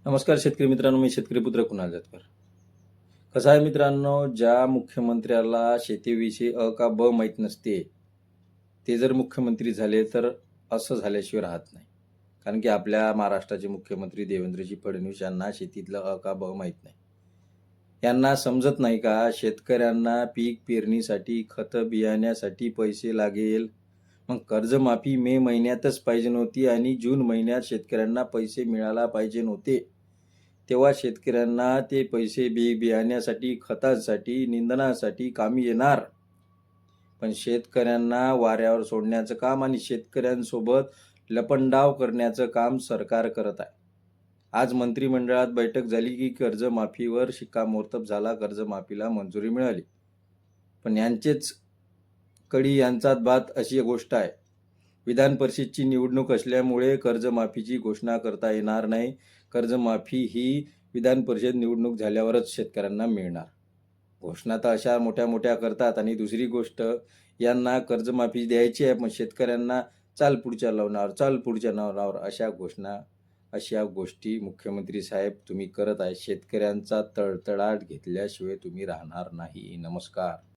नमस्कार शेतकरी मित्रांनो, मी शेतकरी पुत्र कुणाल जातकर. कसं आहे मित्रांनो, ज्या मुख्यमंत्र्याला शेतीविषयी अ का ब माहीत नसते, ते जर मुख्यमंत्री झाले तर असं झाल्याशिवाय राहत नाही. कारण की आपल्या महाराष्ट्राचे मुख्यमंत्री देवेंद्रजी फडणवीस यांना शेतीतलं अ का ब माहीत नाही. यांना समजत नाही का शेतकऱ्यांना पीक पेरणीसाठी, खतं बियाण्यासाठी पैसे लागेल. मग कर्जमाफी मे महिन्यातच पाहिजे नव्हती आणि जून महिन्यात शेतकऱ्यांना पैसे मिळायला पाहिजे नव्हते. तेव्हा शेतकऱ्यांना ते पैसे बियाण्यासाठी, खतासाठी, निंदणासाठी कामी येणार. पण शेतकऱ्यांना वाऱ्यावर सोडण्याचं काम आणि शेतकऱ्यांसोबत लपंडाव करण्याचं काम सरकार करत आहे. आज मंत्रिमंडळात बैठक झाली की कर्जमाफीवर शिक्कामोर्तब झाला, कर्जमाफीला मंजुरी मिळाली. पण यांचेच कडी यांचाच भात अशी गोष्ट आहे. विधान परिषदची निवडणूक असल्यामुळे कर्जमाफीची घोषणा करता येणार नाही. कर्जमाफी ही विधान परिषद निवडणूक झाल्यावरच शेतकऱ्यांना मिळणार. घोषणा तर अशा मोठ्या मोठ्या करतात आणि दुसरी गोष्ट यांना कर्जमाफी द्यायची आहे पण शेतकऱ्यांना चाल पुढच्या लावणार, चाल पुढच्या लावणार अशा गोष्टी मुख्यमंत्री साहेब तुम्ही करत आहे. शेतकऱ्यांचा तळतळाट घेतल्याशिवाय तुम्ही राहणार नाही. नमस्कार.